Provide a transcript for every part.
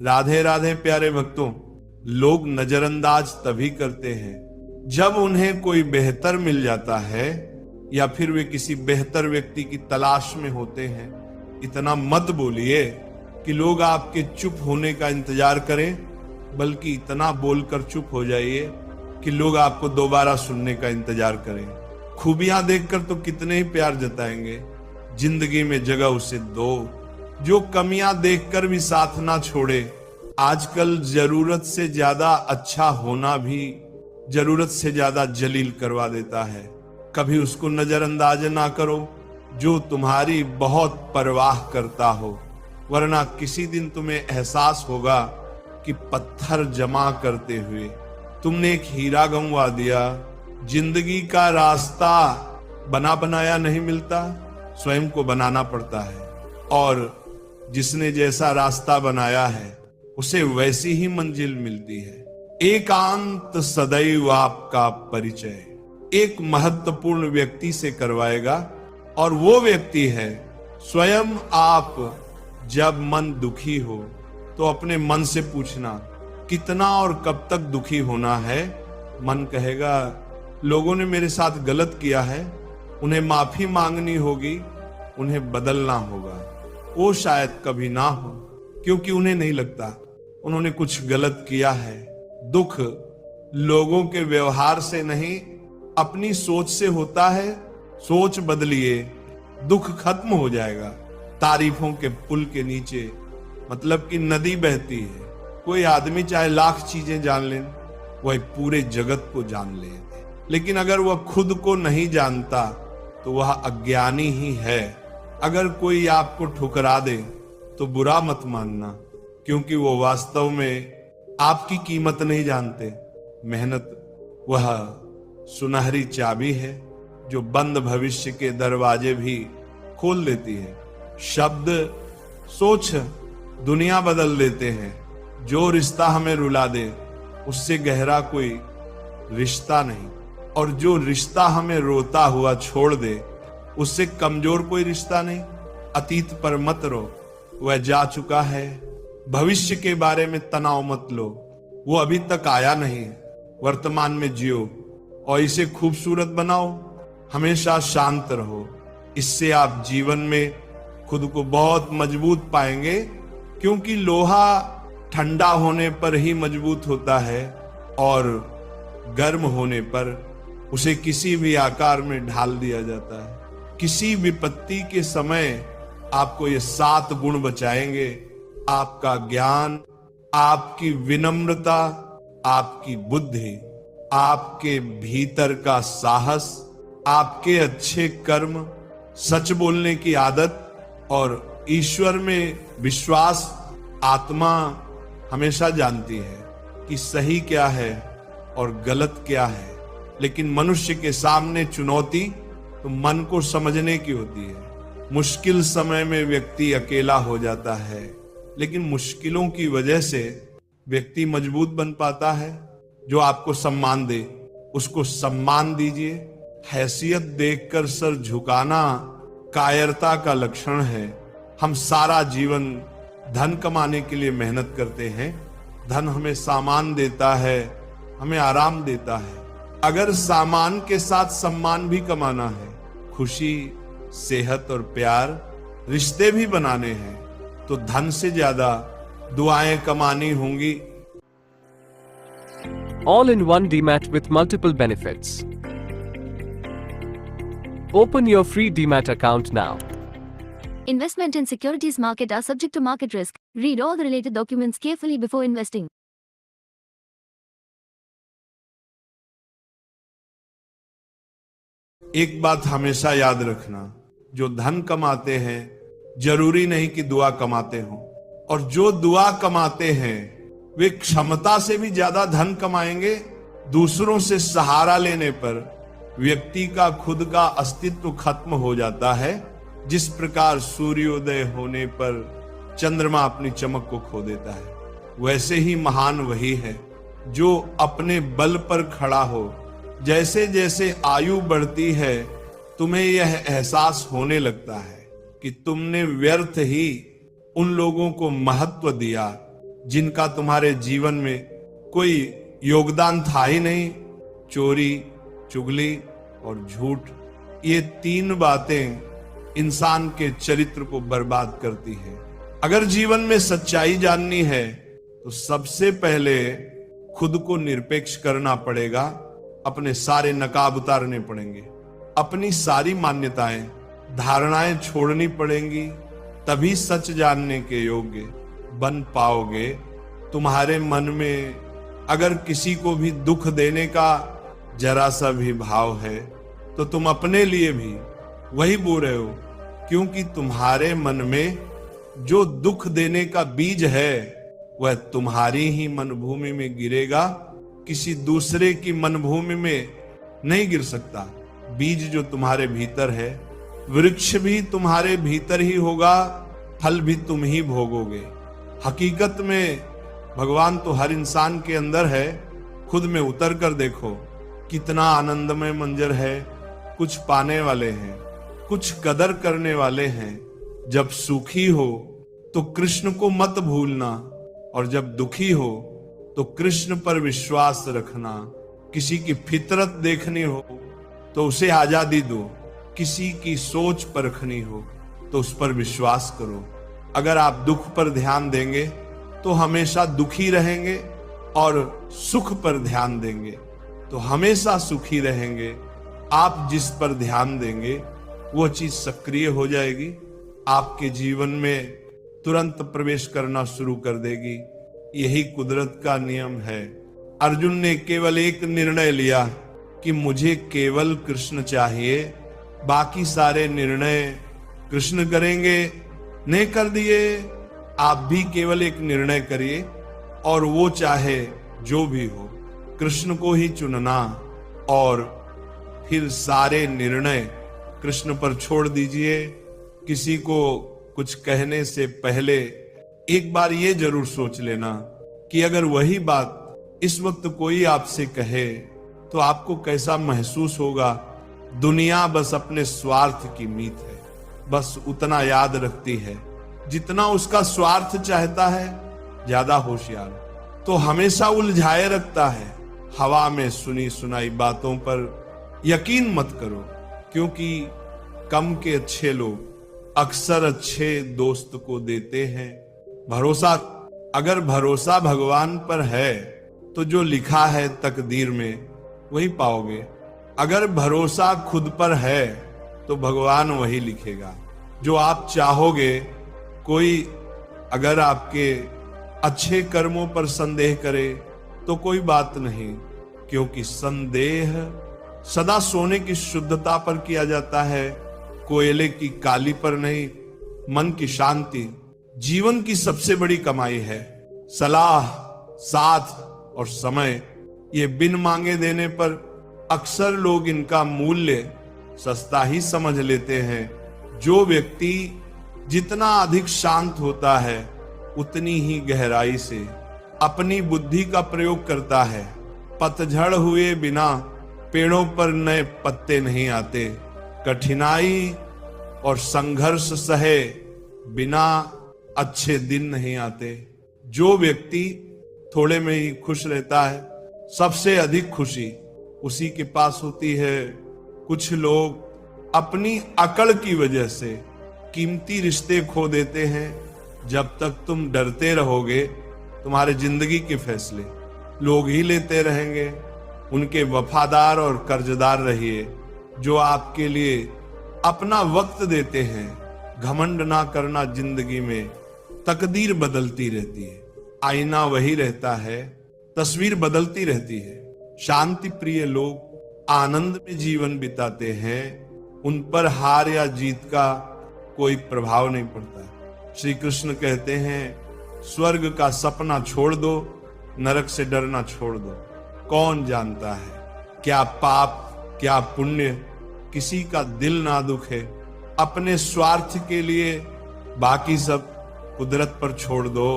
राधे राधे प्यारे भक्तों, लोग नजरअंदाज तभी करते हैं जब उन्हें कोई बेहतर मिल जाता है या फिर वे किसी बेहतर व्यक्ति की तलाश में होते हैं। इतना मत बोलिए कि लोग आपके चुप होने का इंतजार करें, बल्कि इतना बोलकर चुप हो जाइए कि लोग आपको दोबारा सुनने का इंतजार करें। खूबियां देखकर तो कितने ही प्यार जताएंगे, जिंदगी में जगह उसे दो जो कमियां देखकर भी साथ ना छोड़े। आजकल जरूरत से ज्यादा अच्छा होना भी जरूरत से ज्यादा जलील करवा देता है। कभी उसको नजरअंदाज ना करो जो तुम्हारी बहुत परवाह करता हो, वरना किसी दिन तुम्हें एहसास होगा कि पत्थर जमा करते हुए तुमने एक हीरा गंवा दिया। जिंदगी का रास्ता बना बनाया नहीं मिलता, स्वयं को बनाना पड़ता है, और जिसने जैसा रास्ता बनाया है उसे वैसी ही मंजिल मिलती है। एकांत सदैव आपका परिचय एक महत्वपूर्ण व्यक्ति से करवाएगा, और वो व्यक्ति है स्वयं आप। जब मन दुखी हो तो अपने मन से पूछना कितना और कब तक दुखी होना है। मन कहेगा लोगों ने मेरे साथ गलत किया है, उन्हें माफी मांगनी होगी, उन्हें बदलना होगा। वो शायद कभी ना हो, क्योंकि उन्हें नहीं लगता उन्होंने कुछ गलत किया है। दुख लोगों के व्यवहार से नहीं, अपनी सोच से होता है। सोच बदलिए, दुख खत्म हो जाएगा। तारीफों के पुल के नीचे मतलब कि नदी बहती है। कोई आदमी चाहे लाख चीजें जान ले, वह पूरे जगत को जान ले, लेकिन अगर वह खुद को नहीं जानता तो वह अज्ञानी ही है। अगर कोई आपको ठुकरा दे तो बुरा मत मानना, क्योंकि वो वास्तव में आपकी कीमत नहीं जानते। मेहनत वह सुनहरी चाबी है जो बंद भविष्य के दरवाजे भी खोल देती है। शब्द, सोच दुनिया बदल देते हैं। जो रिश्ता हमें रुला दे उससे गहरा कोई रिश्ता नहीं, और जो रिश्ता हमें रोता हुआ छोड़ दे उससे कमजोर कोई रिश्ता नहीं। अतीत पर मत रो, वह जा चुका है। भविष्य के बारे में तनाव मत लो, वो अभी तक आया नहीं। वर्तमान में जियो और इसे खूबसूरत बनाओ। हमेशा शांत रहो, इससे आप जीवन में खुद को बहुत मजबूत पाएंगे, क्योंकि लोहा ठंडा होने पर ही मजबूत होता है और गर्म होने पर उसे किसी भी आकार में ढाल दिया जाता है। किसी विपत्ति के समय आपको ये 7 गुण बचाएंगे: आपका ज्ञान, आपकी विनम्रता, आपकी बुद्धि, आपके भीतर का साहस, आपके अच्छे कर्म, सच बोलने की आदत और ईश्वर में विश्वास। आत्मा हमेशा जानती है कि सही क्या है और गलत क्या है, लेकिन मनुष्य के सामने चुनौती तो मन को समझने की होती है। मुश्किल समय में व्यक्ति अकेला हो जाता है, लेकिन मुश्किलों की वजह से व्यक्ति मजबूत बन पाता है। जो आपको सम्मान दे उसको सम्मान दीजिए। हैसियत देखकर सर झुकाना कायरता का लक्षण है। हम सारा जीवन धन कमाने के लिए मेहनत करते हैं। धन हमें सामान देता है, हमें आराम देता है। अगर सामान के साथ सम्मान भी कमाना है, खुशी, सेहत और प्यार, रिश्ते भी बनाने हैं, तो धन से ज्यादा दुआएं कमानी होंगी। All-in-one DMAT with multiple benefits. Open your free DMAT account now. Investment in securities market are subject to market risk. Read all the related documents carefully before investing. एक बात हमेशा याद रखना, जो धन कमाते हैं जरूरी नहीं कि दुआ कमाते हो, और जो दुआ कमाते हैं वे क्षमता से भी ज्यादा धन कमाएंगे। दूसरों से सहारा लेने पर व्यक्ति का खुद का अस्तित्व खत्म हो जाता है। जिस प्रकार सूर्योदय होने पर चंद्रमा अपनी चमक को खो देता है, वैसे ही महान वही है जो अपने बल पर खड़ा हो। जैसे जैसे आयु बढ़ती है तुम्हें यह एहसास होने लगता है कि तुमने व्यर्थ ही उन लोगों को महत्व दिया जिनका तुम्हारे जीवन में कोई योगदान था ही नहीं, चोरी, चुगली और झूठ, ये 3 बातें इंसान के चरित्र को बर्बाद करती है। अगर जीवन में सच्चाई जाननी है तो सबसे पहले खुद को निरपेक्ष करना पड़ेगा, अपने सारे नकाब उतारने पड़ेंगे, अपनी सारी मान्यताएं, धारणाएं छोड़नी पड़ेंगी, तभी सच जानने के योग्य बन पाओगे। तुम्हारे मन में अगर किसी को भी दुख देने का जरा सा भी भाव है तो तुम अपने लिए भी वही बो रहे हो, क्योंकि तुम्हारे मन में जो दुख देने का बीज है वह तुम्हारी ही मनभूमि में गिरेगा, किसी दूसरे की मनभूमि में नहीं गिर सकता। बीज जो तुम्हारे भीतर है, वृक्ष भी तुम्हारे भीतर ही होगा, फल भी तुम ही भोगोगे। हकीकत में भगवान तो हर इंसान के अंदर है, खुद में उतर कर देखो कितना आनंदमय मंजर है। कुछ पाने वाले हैं, कुछ कदर करने वाले हैं। जब सुखी हो तो कृष्ण को मत भूलना, और जब दुखी हो तो कृष्ण पर विश्वास रखना। किसी की फितरत देखनी हो तो उसे आजादी दो, किसी की सोच परखनी हो तो उस पर विश्वास करो। अगर आप दुख पर ध्यान देंगे तो हमेशा दुखी रहेंगे, और सुख पर ध्यान देंगे तो हमेशा सुखी रहेंगे। आप जिस पर ध्यान देंगे वो चीज सक्रिय हो जाएगी, आपके जीवन में तुरंत प्रवेश करना शुरू कर देगी। यही कुदरत का नियम है। अर्जुन ने केवल एक निर्णय लिया कि मुझे केवल कृष्ण चाहिए, बाकी सारे निर्णय कृष्ण करेंगे। नहीं कर दिए, आप भी केवल एक निर्णय करिए, और वो चाहे जो भी हो, कृष्ण को ही चुनना, और फिर सारे निर्णय कृष्ण पर छोड़ दीजिए। किसी को कुछ कहने से पहले एक बार ये जरूर सोच लेना कि अगर वही बात इस वक्त कोई आपसे कहे तो आपको कैसा महसूस होगा। दुनिया बस अपने स्वार्थ की मीत है, बस उतना याद रखती है जितना उसका स्वार्थ चाहता है। ज्यादा होशियार तो हमेशा उलझाए रखता है। हवा में सुनी सुनाई बातों पर यकीन मत करो, क्योंकि कम के अच्छे लोग अक्सर अच्छे दोस्त को देते हैं भरोसा। अगर भरोसा भगवान पर है तो जो लिखा है तकदीर में वही पाओगे। अगर भरोसा खुद पर है तो भगवान वही लिखेगा जो आप चाहोगे। कोई अगर आपके अच्छे कर्मों पर संदेह करे तो कोई बात नहीं, क्योंकि संदेह सदा सोने की शुद्धता पर किया जाता है, कोयले की काली पर नहीं। मन की शांति जीवन की सबसे बड़ी कमाई है। सलाह, साथ और समय, ये बिन मांगे देने पर अक्सर लोग इनका मूल्य सस्ता ही समझ लेते हैं। जो व्यक्ति जितना अधिक शांत होता है उतनी ही गहराई से अपनी बुद्धि का प्रयोग करता है। पतझड़ हुए बिना पेड़ों पर नए पत्ते नहीं आते। कठिनाई और संघर्ष सहे बिना अच्छे दिन नहीं आते। जो व्यक्ति थोड़े में ही खुश रहता है, सबसे अधिक खुशी उसी के पास होती है। कुछ लोग अपनी अकड़ की वजह से कीमती रिश्ते खो देते हैं। जब तक तुम डरते रहोगे तुम्हारे जिंदगी के फैसले लोग ही लेते रहेंगे। उनके वफादार और कर्जदार रहिए जो आपके लिए अपना वक्त देते हैं। घमंड ना करना, जिंदगी में तकदीर बदलती रहती है, आईना वही रहता है, तस्वीर बदलती रहती है। शांति प्रिय लोग आनंद में जीवन बिताते हैं, उन पर हार या जीत का कोई प्रभाव नहीं पड़ता। श्री कृष्ण कहते हैं स्वर्ग का सपना छोड़ दो, नरक से डरना छोड़ दो। कौन जानता है क्या पाप क्या पुण्य किसी का दिल ना दुखे। अपने स्वार्थ के लिए बाकी सब कुदरत पर छोड़ दो।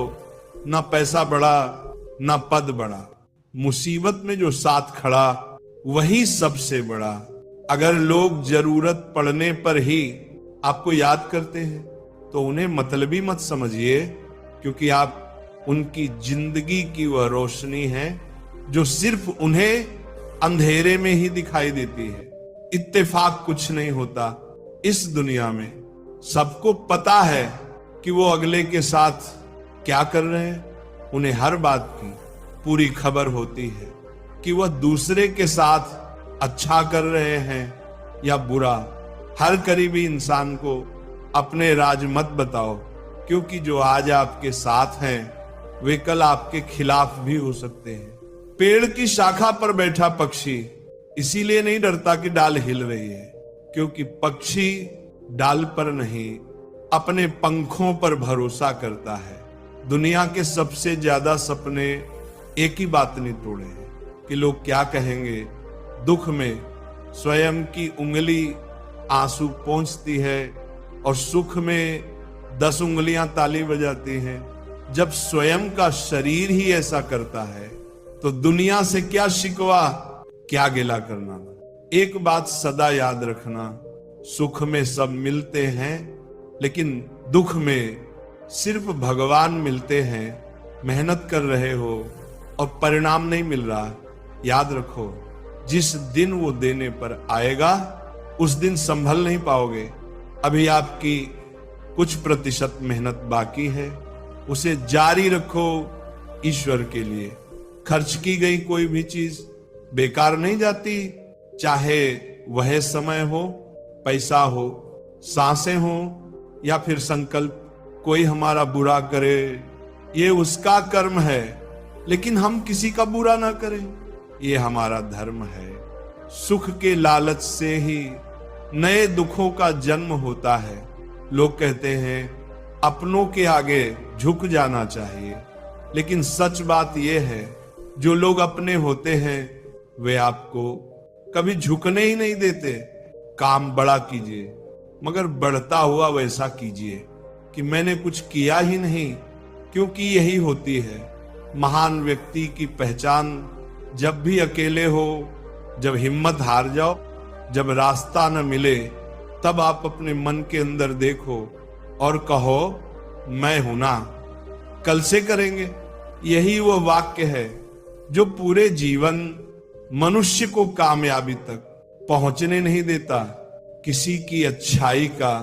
ना पैसा बढ़ा ना पद बढ़ा, मुसीबत में जो साथ खड़ा वही सबसे बड़ा। अगर लोग जरूरत पड़ने पर ही आपको याद करते हैं तो उन्हें मतलबी मत समझिए, क्योंकि आप उनकी जिंदगी की वह रोशनी है जो सिर्फ उन्हें अंधेरे में ही दिखाई देती है। इत्तेफाक कुछ नहीं होता इस दुनिया में। सबको पता है कि वो अगले के साथ क्या कर रहे हैं। उन्हें हर बात की पूरी खबर होती है कि वह दूसरे के साथ अच्छा कर रहे हैं या बुरा। हर करीबी इंसान को अपने राज मत बताओ, क्योंकि जो आज आपके साथ हैं वे कल आपके खिलाफ भी हो सकते हैं। पेड़ की शाखा पर बैठा पक्षी इसीलिए नहीं डरता कि डाल हिल रही है, क्योंकि पक्षी डाल पर नहीं अपने पंखों पर भरोसा करता है। दुनिया के सबसे ज्यादा सपने एक ही बात नहीं तोड़े हैं कि लोग क्या कहेंगे। दुख में स्वयं की उंगली आंसू पोंछती है और सुख में 10 उंगलियां ताली बजाती हैं। जब स्वयं का शरीर ही ऐसा करता है तो दुनिया से क्या शिकवा, क्या गिला करना। एक बात सदा याद रखना, सुख में सब मिलते हैं लेकिन दुख में सिर्फ भगवान मिलते हैं। मेहनत कर रहे हो और परिणाम नहीं मिल रहा, याद रखो जिस दिन वो देने पर आएगा उस दिन संभल नहीं पाओगे। अभी आपकी कुछ प्रतिशत मेहनत बाकी है, उसे जारी रखो ईश्वर के लिए। खर्च की गई कोई भी चीज बेकार नहीं जाती, चाहे वह समय हो, पैसा हो, सांसें हो या फिर संकल्प। कोई हमारा बुरा करे ये उसका कर्म है, लेकिन हम किसी का बुरा ना करें ये हमारा धर्म है। सुख के लालच से ही नए दुखों का जन्म होता है। लोग कहते हैं अपनों के आगे झुक जाना चाहिए, लेकिन सच बात यह है जो लोग अपने होते हैं वे आपको कभी झुकने ही नहीं देते। काम बड़ा कीजिए मगर बढ़ता हुआ वैसा कीजिए कि मैंने कुछ किया ही नहीं, क्योंकि यही होती है महान व्यक्ति की पहचान। जब भी अकेले हो, जब हिम्मत हार जाओ, जब रास्ता न मिले, तब आप अपने मन के अंदर देखो और कहो मैं हूं ना, कल से करेंगे। यही वो वाक्य है जो पूरे जीवन मनुष्य को कामयाबी तक पहुंचने नहीं देता। किसी की अच्छाई का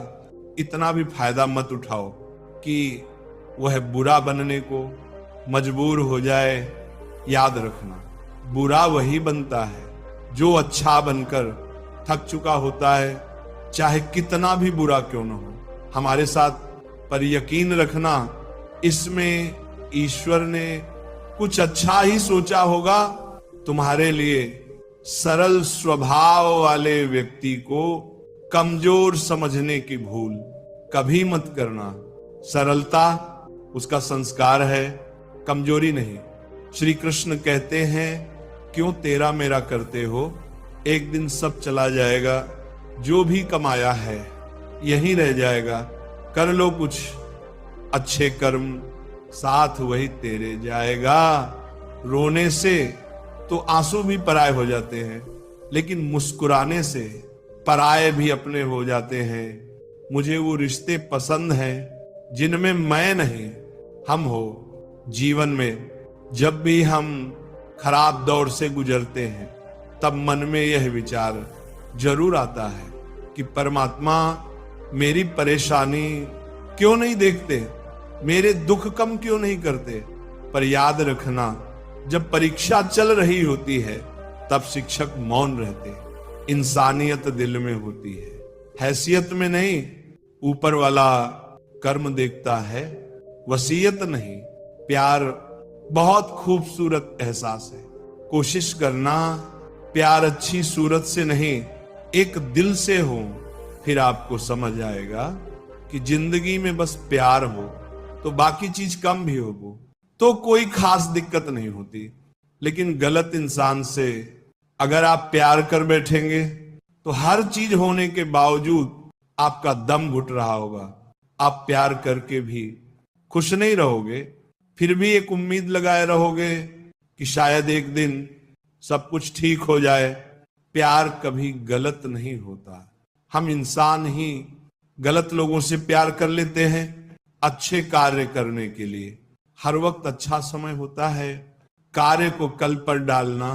इतना भी फायदा मत उठाओ कि वह बुरा बनने को मजबूर हो जाए। याद रखना, बुरा वही बनता है जो अच्छा बनकर थक चुका होता है, चाहे कितना भी बुरा क्यों न हो हमारे साथ। पर यकीन रखना, इसमें ईश्वर ने कुछ अच्छा ही सोचा होगा तुम्हारे लिए। सरल स्वभाव वाले व्यक्ति को कमजोर समझने की भूल कभी मत करना। सरलता उसका संस्कार है, कमजोरी नहीं। श्री कृष्ण कहते हैं क्यों तेरा मेरा करते हो, एक दिन सब चला जाएगा, जो भी कमाया है यहीं रह जाएगा। कर लो कुछ अच्छे कर्म, साथ वही तेरे जाएगा। रोने से तो आंसू भी पराये हो जाते हैं, लेकिन मुस्कुराने से पराये भी अपने हो जाते हैं। मुझे वो रिश्ते पसंद हैं जिनमें मैं नहीं हम हो। जीवन में जब भी हम खराब दौर से गुजरते हैं तब मन में यह विचार जरूर आता है कि परमात्मा मेरी परेशानी क्यों नहीं देखते, मेरे दुख कम क्यों नहीं करते। पर याद रखना, जब परीक्षा चल रही होती है तब शिक्षक मौन रहते। इंसानियत दिल में होती है, हैसियत में नहीं। ऊपर वाला कर्म देखता है, वसीयत नहीं। प्यार बहुत खूबसूरत एहसास है। कोशिश करना प्यार अच्छी सूरत से नहीं, एक दिल से हो, फिर आपको समझ आएगा कि जिंदगी में बस प्यार हो तो बाकी चीज कम भी हो तो कोई खास दिक्कत नहीं होती। लेकिन गलत इंसान से अगर आप प्यार कर बैठेंगे तो हर चीज होने के बावजूद आपका दम घुट रहा होगा। आप प्यार करके भी खुश नहीं रहोगे, फिर भी एक उम्मीद लगाए रहोगे कि शायद एक दिन सब कुछ ठीक हो जाए। प्यार कभी गलत नहीं होता। हम इंसान ही गलत लोगों से प्यार कर लेते हैं अच्छे कार्य करने के लिए। हर वक्त अच्छा समय होता है, कार्य को कल पर डालना,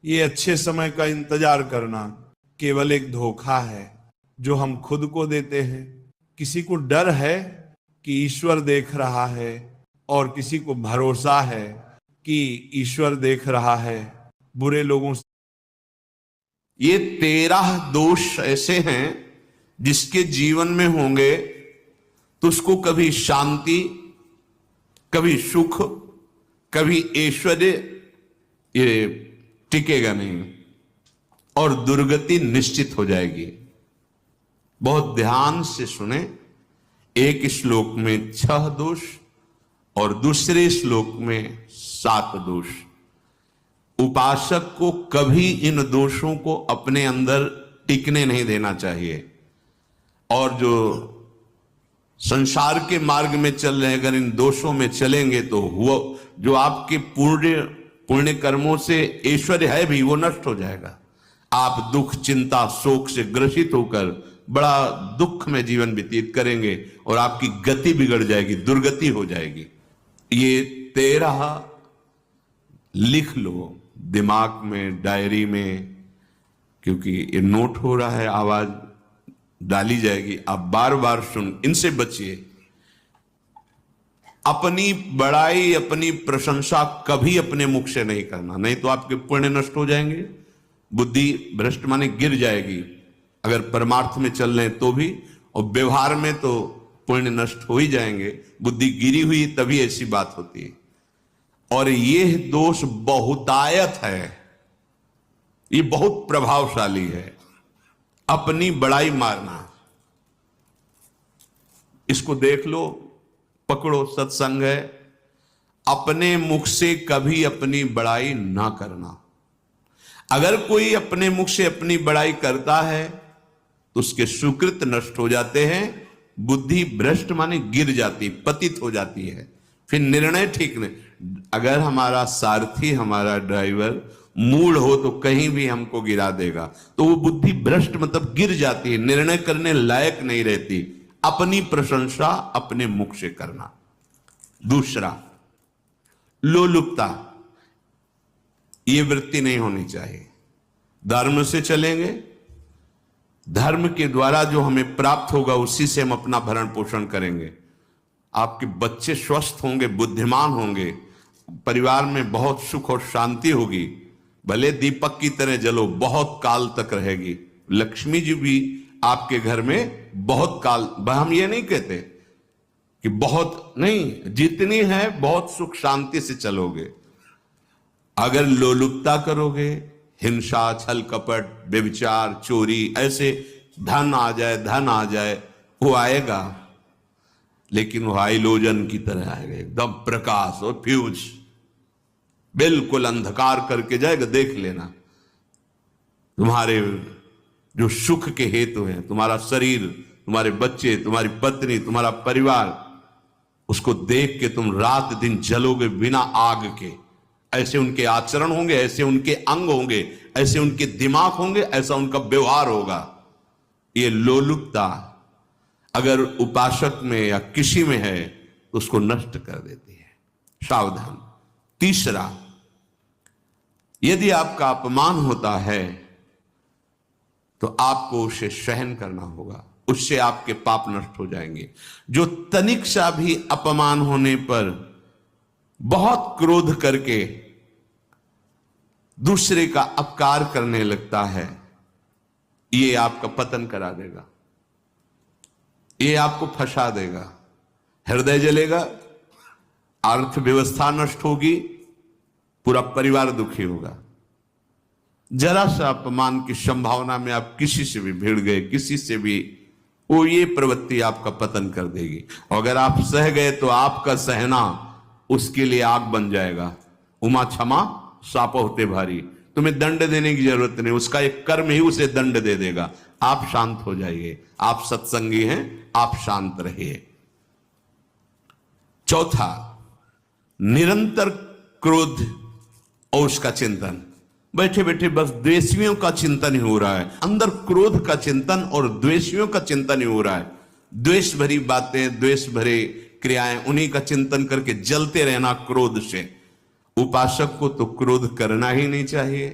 ये अच्छे समय का इंतजार करना केवल एक धोखा है जो हम खुद को देते हैं। किसी को डर है कि ईश्वर देख रहा है और किसी को भरोसा है कि ईश्वर देख रहा है। बुरे लोगों से ये 13 दोष ऐसे हैं जिसके जीवन में होंगे तो उसको कभी शांति, कभी सुख, कभी ऐश्वर्य ये टिकेगा नहीं और दुर्गति निश्चित हो जाएगी। बहुत ध्यान से सुने, एक श्लोक में 6 दोष और दूसरे श्लोक में 7 दोष। उपासक को कभी इन दोषों को अपने अंदर टिकने नहीं देना चाहिए। और जो संसार के मार्ग में चल रहे हैं, अगर इन दोषों में चलेंगे तो वो जो आपके पुण्य कर्मों से ऐश्वर्य है भी वो नष्ट हो जाएगा। आप दुख, चिंता, शोक से ग्रसित होकर बड़ा दुख में जीवन व्यतीत करेंगे और आपकी गति बिगड़ जाएगी, दुर्गति हो जाएगी। ये 13 लिख लो दिमाग में, डायरी में, क्योंकि ये नोट हो रहा है, आवाज डाली जाएगी, आप बार बार सुन, इनसे बचिए। अपनी बड़ाई, अपनी प्रशंसा कभी अपने मुख से नहीं करना, नहीं तो आपके पुण्य नष्ट हो जाएंगे, बुद्धि भ्रष्ट माने गिर जाएगी। अगर परमार्थ में चल रहे तो भी, और व्यवहार में तो पुण्य नष्ट हो ही जाएंगे। बुद्धि गिरी हुई तभी ऐसी बात होती है। और ये दोष बहुतायत है, ये बहुत प्रभावशाली है। अपनी बड़ाई मारना, इसको देख लो, पकड़ो, सत्संग है। अपने मुख से कभी अपनी बड़ाई ना करना। अगर कोई अपने मुख से अपनी बड़ाई करता है तो उसके सुकृत नष्ट हो जाते हैं, बुद्धि भ्रष्ट माने गिर जाती, पतित हो जाती है, फिर निर्णय ठीक नहीं। अगर हमारा सारथी, हमारा ड्राइवर मूढ़ हो तो कहीं भी हमको गिरा देगा, तो वो बुद्धि भ्रष्ट मतलब गिर जाती है, निर्णय करने लायक नहीं रहती। अपनी प्रशंसा अपने मुख से करना। दूसरा, लोलुपता, ये वृत्ति नहीं होनी चाहिए। धर्म से चलेंगे, धर्म के द्वारा जो हमें प्राप्त होगा उसी से हम अपना भरण पोषण करेंगे। आपके बच्चे स्वस्थ होंगे, बुद्धिमान होंगे, परिवार में बहुत सुख और शांति होगी, भले दीपक की तरह जलो, बहुत काल तक रहेगी। लक्ष्मी जी भी आपके घर में बहुत काल, हम ये नहीं कहते कि बहुत नहीं, जितनी है बहुत सुख शांति से चलोगे। अगर लोलुपता करोगे, हिंसा, छल कपट, व्यभिचार, चोरी, ऐसे धन आ जाए, वो आएगा, लेकिन वो हाइलोजन की तरह आएगा, एकदम प्रकाश और फ्यूज, बिल्कुल अंधकार करके जाएगा। देख लेना, तुम्हारे जो सुख के हेतु हैं, तुम्हारा शरीर, तुम्हारे बच्चे, तुम्हारी पत्नी, तुम्हारा परिवार, उसको देख के तुम रात दिन जलोगे बिना आग के। ऐसे उनके आचरण होंगे, ऐसे उनके अंग होंगे, ऐसे उनके दिमाग होंगे, ऐसा उनका व्यवहार होगा। ये लोलुपता अगर उपासक में या किसी में है तो उसको नष्ट कर देती है। सावधान। तीसरा, यदि आपका अपमान होता है तो आपको उसे सहन करना होगा, उससे आपके पाप नष्ट हो जाएंगे। जो तनिक सा भी अपमान होने पर बहुत क्रोध करके दूसरे का अपकार करने लगता है, ये आपका पतन करा देगा, ये आपको फंसा देगा, हृदय जलेगा, अर्थव्यवस्था नष्ट होगी, पूरा परिवार दुखी होगा। जरा सा अपमान की संभावना में आप किसी से भी भिड़ गए, किसी से भी, वो ये प्रवृत्ति आपका पतन कर देगी। और अगर आप सह गए तो आपका सहना उसके लिए आग बन जाएगा। उमा क्षमा साप होते भारी, तुम्हें दंड देने की जरूरत नहीं, उसका एक कर्म ही उसे दंड दे देगा। आप शांत हो जाइए, आप सत्संगी हैं, आप शांत रहिए। चौथा, निरंतर क्रोध और उसका चिंतन। बैठे बैठे बस द्वेषियों का चिंतन ही हो रहा है, अंदर क्रोध का चिंतन और द्वेषियों का चिंतन ही हो रहा है। द्वेष भरी बातें, द्वेष भरे क्रियाएं, उन्हीं का चिंतन करके जलते रहना क्रोध से। उपासक को तो क्रोध करना ही नहीं चाहिए,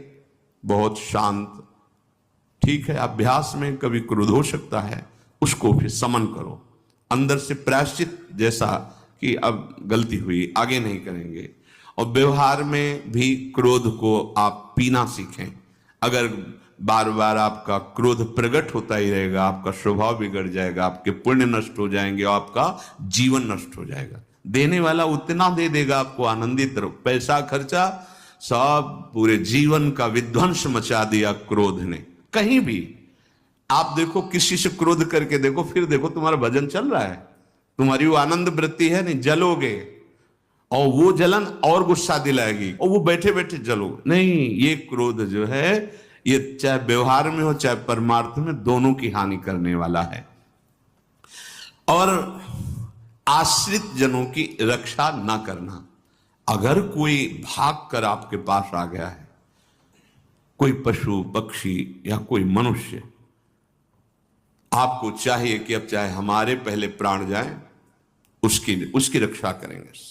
बहुत शांत। ठीक है, अभ्यास में कभी क्रोध हो सकता है, उसको फिर समन करो, अंदर से प्रायश्चित जैसा कि अब गलती हुई, आगे नहीं करेंगे। और व्यवहार में भी क्रोध को आप पीना सीखें। अगर बार बार आपका क्रोध प्रकट होता ही रहेगा, आपका स्वभाव बिगड़ जाएगा, आपके पुण्य नष्ट हो जाएंगे और आपका जीवन नष्ट हो जाएगा। देने वाला उतना दे देगा आपको आनंदित रहो, पैसा खर्चा सब पूरे जीवन का विध्वंस मचा दिया क्रोध ने। कहीं भी आप देखो, किसी से क्रोध करके देखो, फिर देखो तुम्हारा भजन चल रहा है, तुम्हारी वो आनंद वृत्ति है नहीं, जलोगे और वो जलन और गुस्सा दिलाएगी और वो बैठे बैठे जलोगे नहीं। ये क्रोध जो है, ये चाहे व्यवहार में हो चाहे परमार्थ में, दोनों की हानि करने वाला है। और आश्रित जनों की रक्षा ना करना। अगर कोई भाग कर आपके पास आ गया है, कोई पशु पक्षी या कोई मनुष्य, आपको चाहिए कि अब चाहे हमारे पहले प्राण जाएं, उसकी रक्षा करेंगे।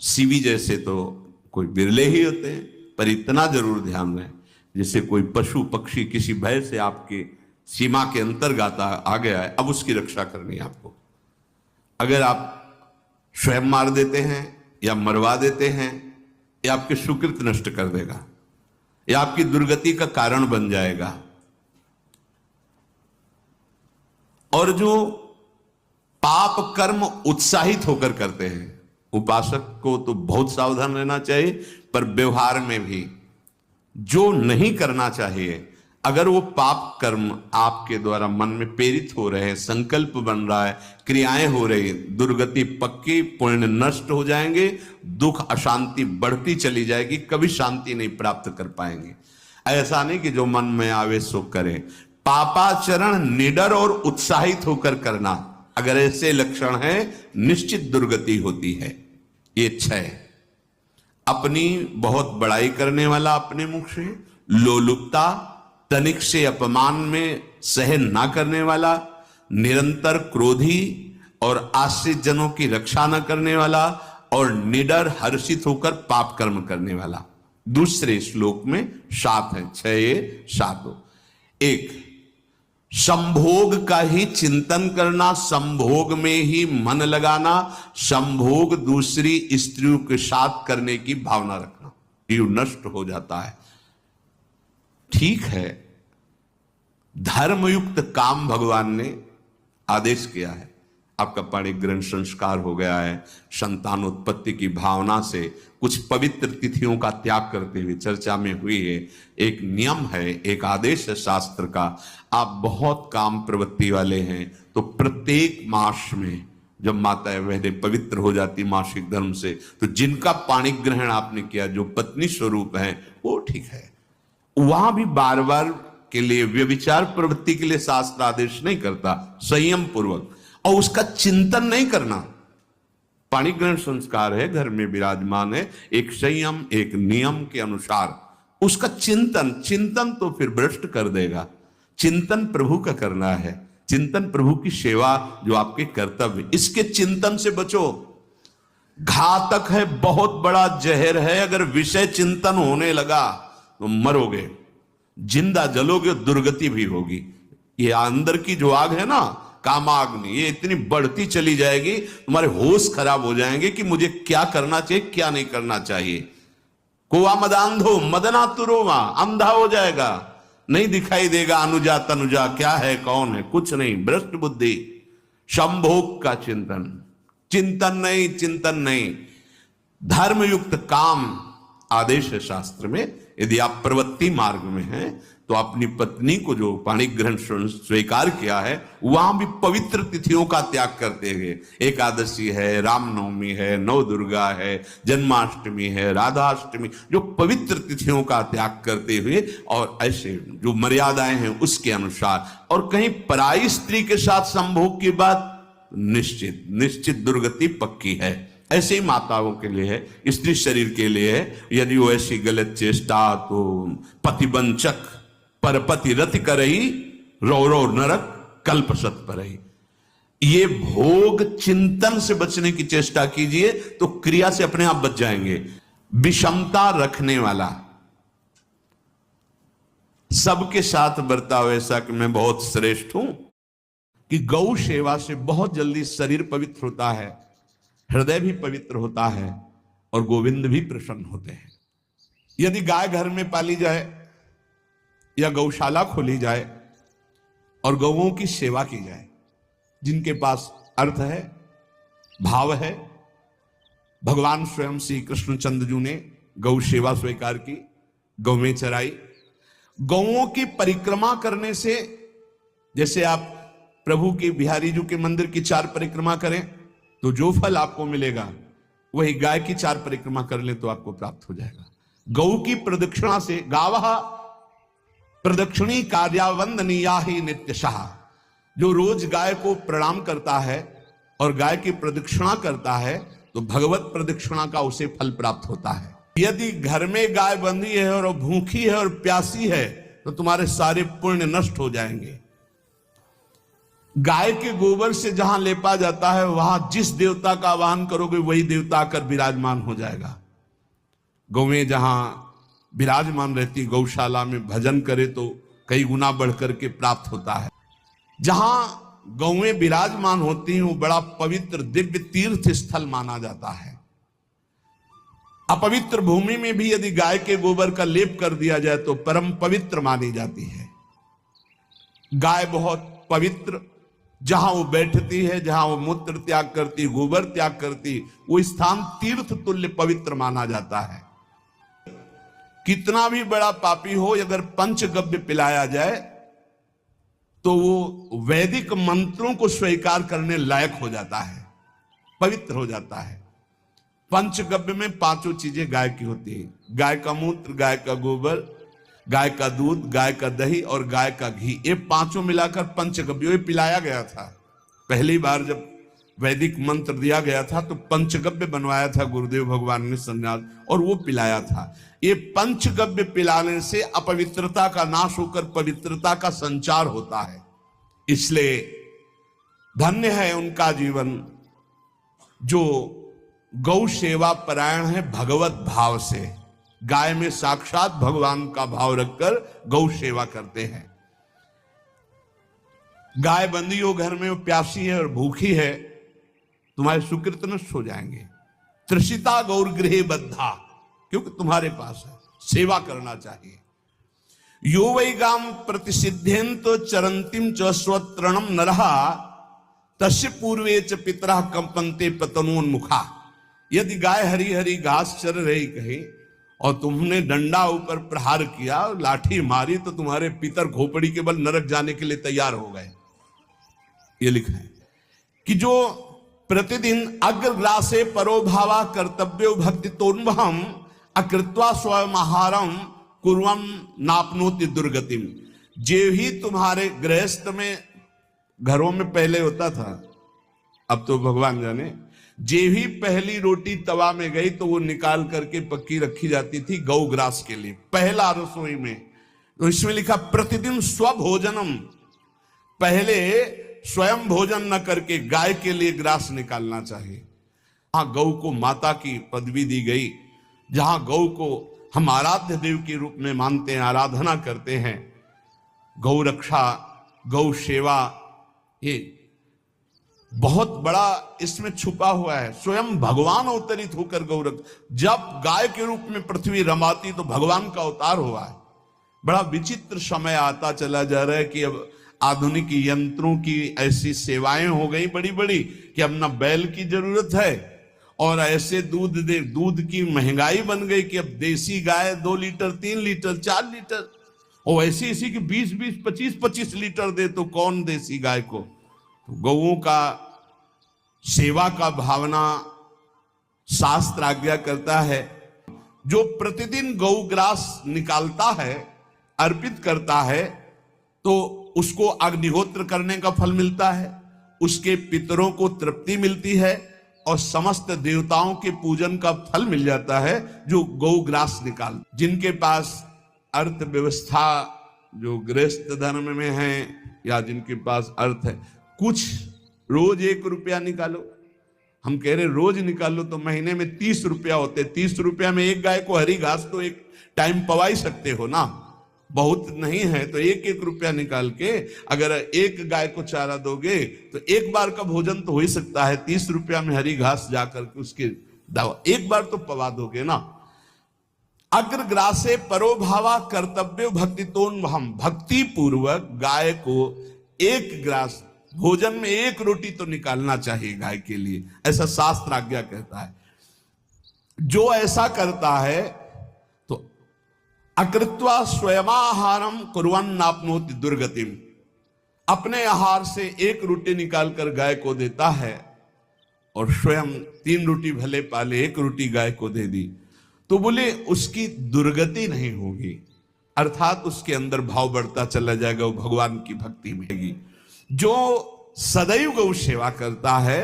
सीवी जैसे तो कोई बिरले ही होते हैं, पर इतना जरूर ध्यान रहे, जैसे कोई पशु पक्षी किसी भय से आपके सीमा के अंतर्गत आ गया है, अब उसकी रक्षा करनी है आपको। अगर आप स्वयं मार देते हैं या मरवा देते हैं, या आपके सुकृत नष्ट कर देगा, या आपकी दुर्गति का कारण बन जाएगा। और जो पाप कर्म उत्साहित होकर करते हैं, उपासक को तो बहुत सावधान रहना चाहिए, पर व्यवहार में भी जो नहीं करना चाहिए, अगर वो पाप कर्म आपके द्वारा मन में प्रेरित हो रहे हैं, संकल्प बन रहा है, क्रियाएं हो रही, दुर्गति पक्की, पुण्य नष्ट हो जाएंगे, दुख अशांति बढ़ती चली जाएगी, कभी शांति नहीं प्राप्त कर पाएंगे। ऐसा नहीं कि जो मन में आवे सो करें। पापाचरण निडर और उत्साहित होकर करना, अगर ऐसे लक्षण है, निश्चित दुर्गति होती है। ये 6, अपनी बहुत बड़ाई करने वाला अपने मुख से, लोलुपता, तनिक से अपमान में सहन ना करने वाला, निरंतर क्रोधी और आश्रित जनों की रक्षा न करने वाला, और निडर हर्षित होकर पाप कर्म करने वाला। दूसरे श्लोक में 7 है, 6 7। 1, संभोग का ही चिंतन करना, संभोग में ही मन लगाना, संभोग दूसरी स्त्रियों के साथ करने की भावना रखना, जीव नष्ट हो जाता है। ठीक है, धर्मयुक्त काम भगवान ने आदेश किया है, आपका पाणिग्रहण संस्कार हो गया है, संतानोत्पत्ति की भावना से कुछ पवित्र तिथियों का त्याग करते हुए चर्चा में हुई है। एक नियम है, एक आदेश है शास्त्र का। आप बहुत काम प्रवृत्ति वाले हैं तो प्रत्येक मास में जब माता बहनें पवित्र हो जाती मासिक धर्म से, तो जिनका पाणिग्रहण आपने किया, जो पत्नी स्वरूप है, वो ठीक है। वहां भी बार बार के लिए व्यभिचार प्रवृत्ति के लिए शास्त्र आदेश नहीं करता, संयम पूर्वक, और उसका चिंतन नहीं करना। पाणिग्रहण संस्कार है, घर में विराजमान है, एक संयम एक नियम के अनुसार उसका चिंतन तो फिर भ्रष्ट कर देगा। चिंतन प्रभु का करना है, चिंतन प्रभु की सेवा जो आपके कर्तव्य, इसके चिंतन से बचो। घातक है, बहुत बड़ा जहर है, अगर विषय चिंतन होने लगा तो मरोगे, जिंदा जलोगे, दुर्गति भी होगी। ये अंदर की जो आग है ना, कामाग्नि, ये इतनी बढ़ती चली जाएगी, तुम्हारे होश खराब हो जाएंगे कि मुझे क्या करना चाहिए क्या नहीं करना चाहिए। कोवा मदांधो मदना तुरोवा, अंधा हो जाएगा, नहीं दिखाई देगा अनुजा तनुजा क्या है कौन है, कुछ नहीं, भ्रष्ट बुद्धि। संभोग का चिंतन नहीं। धर्मयुक्त काम आदेश है शास्त्र में। यदि आप प्रवृत्ति मार्ग में हैं तो अपनी पत्नी को जो पाणिग्रहण स्वीकार किया है, वहां भी पवित्र तिथियों का त्याग करते हुए, एकादशी है, रामनवमी है, नवदुर्गा है, जन्माष्टमी है, राधाष्टमी, जो पवित्र तिथियों का त्याग करते हुए, और ऐसे जो मर्यादाएं हैं उसके अनुसार, और कहीं पराई स्त्री के साथ संभोग की बात, निश्चित दुर्गति पक्की है। ऐसे ही माताओं के लिए है, स्त्री शरीर के लिए है। यदि वो ऐसी गलत चेष्टा, तो पतिवंचक परपति रति करही, रौ नरक कल्प सत परही। ये भोग चिंतन से बचने की चेष्टा कीजिए तो क्रिया से अपने आप बच जाएंगे। विषमता रखने वाला, सबके साथ बर्ताव ऐसा कि मैं बहुत श्रेष्ठ हूं, कि गौ सेवा से बहुत जल्दी शरीर पवित्र होता है, हृदय भी पवित्र होता है और गोविंद भी प्रसन्न होते हैं। यदि गाय घर में पाली जाए या गौशाला खोली जाए और गौओं की सेवा की जाए, जिनके पास अर्थ है, भाव है, भगवान स्वयं श्री कृष्णचंद्र जी ने गौ सेवा स्वीकार की, गौ में चराई। गौओं की परिक्रमा करने से, जैसे आप प्रभु के बिहारी जी के मंदिर की 4 परिक्रमा करें तो जो फल आपको मिलेगा वही गाय की 4 परिक्रमा कर ले तो आपको प्राप्त हो जाएगा। गौ की प्रदक्षिणा से, गावः प्रदक्षिणी कार्यावंदनीया ही नित्यशः, जो रोज गाय को प्रणाम करता है और गाय की प्रदक्षिणा करता है तो भगवत प्रदक्षिणा का उसे फल प्राप्त होता है। यदि घर में गाय बंधी है और भूखी है और प्यासी है तो तुम्हारे सारे पुण्य नष्ट हो जाएंगे। गाय के गोबर से जहां लेपा जाता है वहां जिस देवता का आवाहन करोगे वही देवता आकर विराजमान हो जाएगा। गौएं जहां विराजमान रहती, गौशाला में भजन करे तो कई गुना बढ़कर के प्राप्त होता है। जहां गौएं विराजमान होती हैं वो बड़ा पवित्र दिव्य तीर्थ स्थल माना जाता है। अपवित्र भूमि में भी यदि गाय के गोबर का लेप कर दिया जाए तो परम पवित्र मानी जाती है। गाय बहुत पवित्र, जहां वो बैठती है, जहां वो मूत्र त्याग करती, गोबर त्याग करती, वो स्थान तीर्थ तुल्य पवित्र माना जाता है। कितना भी बड़ा पापी हो, अगर पंचगव्य पिलाया जाए तो वो वैदिक मंत्रों को स्वीकार करने लायक हो जाता है, पवित्र हो जाता है। पंचगव्य में 5 चीजें गाय की होती है: गाय का मूत्र, गाय का गोबर, गाय का दूध, गाय का दही और गाय का घी। ये 5 मिलाकर पंचगव्य पिलाया गया था। पहली बार जब वैदिक मंत्र दिया गया था तो पंचगव्य बनवाया था गुरुदेव भगवान ने संन्यास, और वो पिलाया था। ये पंचगव्य पिलाने से अपवित्रता का नाश होकर पवित्रता का संचार होता है। इसलिए धन्य है उनका जीवन जो गौ सेवा परायण है भगवत भाव से। गाय में साक्षात भगवान का भाव रखकर गौ सेवा करते हैं। गाय बंदी हो घर में, वो प्यासी है और भूखी है, तुम्हारे सुकृत नष्ट हो जाएंगे। तृषिता गौर गृहे बद्धा, क्योंकि तुम्हारे पास है, सेवा करना चाहिए। यो वै गाम प्रतिसिद्धेन तो चरंतिम च स्वतरणम नरहा तस्य पूर्वे च पितरः कंपन्ते पतनोन्मुखा। यदि गाय हरी हरी घास चर रही कहीं और तुमने डंडा ऊपर प्रहार किया, लाठी मारी, तो तुम्हारे पितर खोपड़ी के बल नरक जाने के लिए तैयार हो गए। ये लिखा है कि जो प्रतिदिन अग्रग्रासे परोभावा कर्तव्यो भक्ति तोन्वहम अकृत्वा स्वयं आहारम कुर्वम नापनोति दुर्गतिम। जे ही तुम्हारे गृहस्थ में, घरों में पहले होता था, अब तो भगवान जाने, जे ही पहली रोटी तवा में गई तो वो निकाल करके पक्की रखी जाती थी गौग्रास के लिए, पहला रसोई में। तो इसमें लिखा प्रतिदिन स्वभोजनम, पहले स्वयं भोजन न करके गाय के लिए ग्रास निकालना चाहिए। जहां गौ को माता की पदवी दी गई, जहां गौ को हम आराध्य देव के रूप में मानते हैं, आराधना करते हैं, गौ रक्षा, गौ सेवा, ये बहुत बड़ा इसमें छुपा हुआ है। स्वयं भगवान अवतरित होकर गौरव, जब गाय के रूप में पृथ्वी रमाती तो भगवान का अवतार हुआ है। बड़ा विचित्र समय आता चला जा रहा है कि अब आधुनिक यंत्रों की ऐसी सेवाएं हो गई बड़ी बड़ी कि अब ना बैल की जरूरत है, और ऐसे दूध की महंगाई बन गई कि अब देसी गाय 2 लीटर 3 लीटर 4 लीटर, और ऐसी ऐसी कि 20-20 25-25 लीटर दे तो कौन देसी गाय को। तो गौओं का सेवा का भावना शास्त्र आज्ञा करता है। जो प्रतिदिन गौग्रास निकालता है, अर्पित करता है, तो उसको अग्निहोत्र करने का फल मिलता है, उसके पितरों को तृप्ति मिलती है और समस्त देवताओं के पूजन का फल मिल जाता है जो गौग्रास निकाल। जिनके पास अर्थव्यवस्था, जो गृहस्थ धर्म में है या जिनके पास अर्थ है, कुछ रोज 1 रुपया निकालो। हम कह रहे रोज निकालो तो महीने में 30 रुपया होते। 30 रुपया में एक गाय को हरी घास तो एक टाइम पवा ही सकते हो ना, बहुत नहीं है तो 1-1 रुपया निकाल के अगर एक गाय को चारा दोगे तो एक बार का भोजन तो हो ही सकता है। 30 रुपया में हरी घास जाकर के उसके दवा एक बार तो पवा दोगे ना। अग्रग्रासे परोभावा कर्तव्य भक्तितोन, हम भक्ति पूर्वक गाय को 1 ग्रास भोजन में 1 रोटी तो निकालना चाहिए गाय के लिए, ऐसा शास्त्र आज्ञा कहता है। जो ऐसा करता है तो अकृत्वा स्वयमाहारम कुर्वन् नाप्नोति दुर्गतिम, अपने आहार से 1 रोटी निकालकर गाय को देता है और स्वयं 3 रोटी भले पाले 1 रोटी गाय को दे दी तो बोले उसकी दुर्गति नहीं होगी, अर्थात उसके अंदर भाव बढ़ता चला जाएगा, वो भगवान की भक्ति में। जो सदैव गौ सेवा करता है,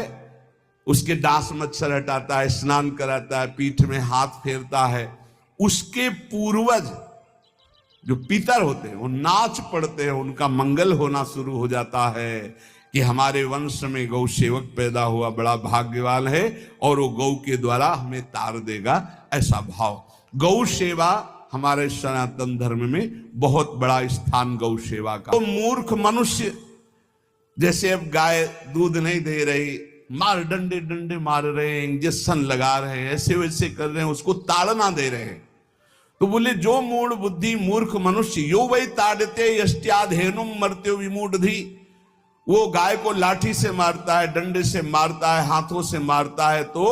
उसके डांस मच्छर हटाता है, स्नान कराता है, पीठ में हाथ फेरता है, उसके पूर्वज जो पितर होते हैं वो नाच पड़ते हैं, उनका मंगल होना शुरू हो जाता है कि हमारे वंश में गौ सेवक पैदा हुआ, बड़ा भाग्यवान है और वो गौ के द्वारा हमें तार देगा, ऐसा भाव। गौ सेवा हमारे सनातन धर्म में बहुत बड़ा स्थान गौ सेवा का। तो मूर्ख मनुष्य जैसे अब गाय दूध नहीं दे रही, मार डंडे डंडे मार रहे हैं, इंजेक्शन लगा रहे हैं, ऐसे वैसे कर रहे हैं, उसको ताड़ना दे रहे हैं। तो बोले जो मूढ़ बुद्धि मूर्ख मनुष्य यो वही ताड़ते यष्ट्याधेनुम मर्त्यो विमूढ़धि, वो गाय को लाठी से मारता है, डंडे से मारता है, हाथों से मारता है तो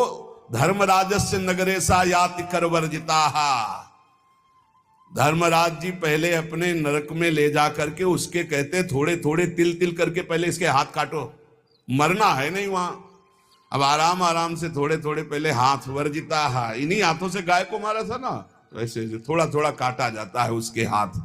धर्मराजस्य नगरेशा याति करवर्जिता। धर्मराज जी पहले अपने नरक में ले जा करके उसके कहते थोड़े थोड़े तिल तिल करके पहले इसके हाथ काटो, मरना है नहीं वहां, अब आराम आराम से थोड़े थोड़े पहले हाथ वर्जिता है, इन्हीं हाथों से गाय को मारा था ना, तो ऐसे थोड़ा थोड़ा काटा जाता है उसके हाथ।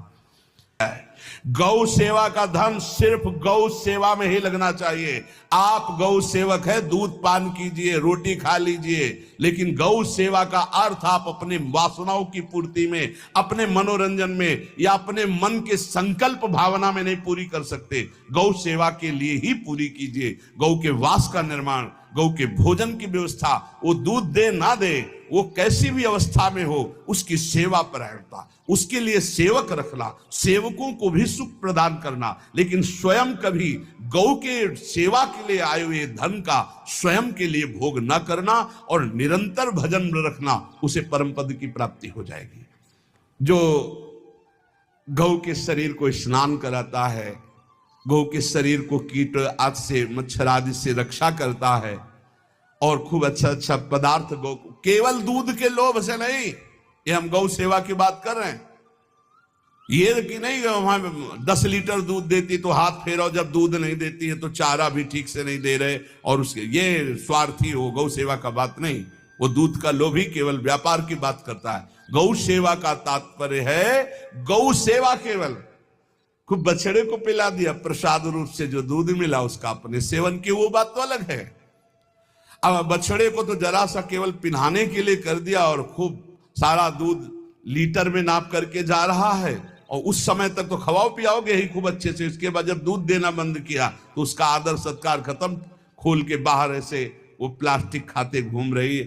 गौ सेवा का धन सिर्फ गौ सेवा में ही लगना चाहिए। आप गौ सेवक है, दूध पान कीजिए, रोटी खा लीजिए, लेकिन गौ सेवा का अर्थ आप अपने वासनाओं की पूर्ति में, अपने मनोरंजन में या अपने मन के संकल्प भावना में नहीं पूरी कर सकते। गौ सेवा के लिए ही पूरी कीजिए। गौ के वास का निर्माण, गौ के भोजन की व्यवस्था, वो दूध दे ना दे, वो कैसी भी अवस्था में हो, उसकी सेवा परायणता, उसके लिए सेवक रखना, सेवकों को भी सुख प्रदान करना, लेकिन स्वयं कभी गौ के सेवा के लिए आए हुए धन का स्वयं के लिए भोग न करना और निरंतर भजन रखना, उसे परम पद की प्राप्ति हो जाएगी। जो गौ के शरीर को स्नान कराता है, गौ के शरीर को कीट आदि से, मच्छर आदि से रक्षा करता है और खूब अच्छा अच्छा पदार्थ गौ, केवल दूध के लोभ से नहीं, ये हम गौ सेवा की बात कर रहे हैं, ये कि नहीं वहां 10 लीटर दूध देती तो हाथ फेरो, जब दूध नहीं देती है तो चारा भी ठीक से नहीं दे रहे और उसके ये स्वार्थी हो, गौ सेवा का बात नहीं, वो दूध का लोभी केवल व्यापार की बात करता है। गौ सेवा का तात्पर्य है गौ सेवा केवल, खूब बछड़े को पिला दिया प्रसाद रूप से, जो दूध मिला उसका अपने सेवन की, वो बात तो अलग है। अब बछड़े को तो जरा सा केवल पिन्हाने के लिए कर दिया और खूब सारा दूध लीटर में नाप करके जा रहा है और उस समय तक तो खवाओ पियाओगे ही खूब अच्छे से, इसके बाद जब दूध देना बंद किया तो उसका आदर सत्कार खत्म, खोल के बाहर ऐसे वो प्लास्टिक खाते घूम रही है।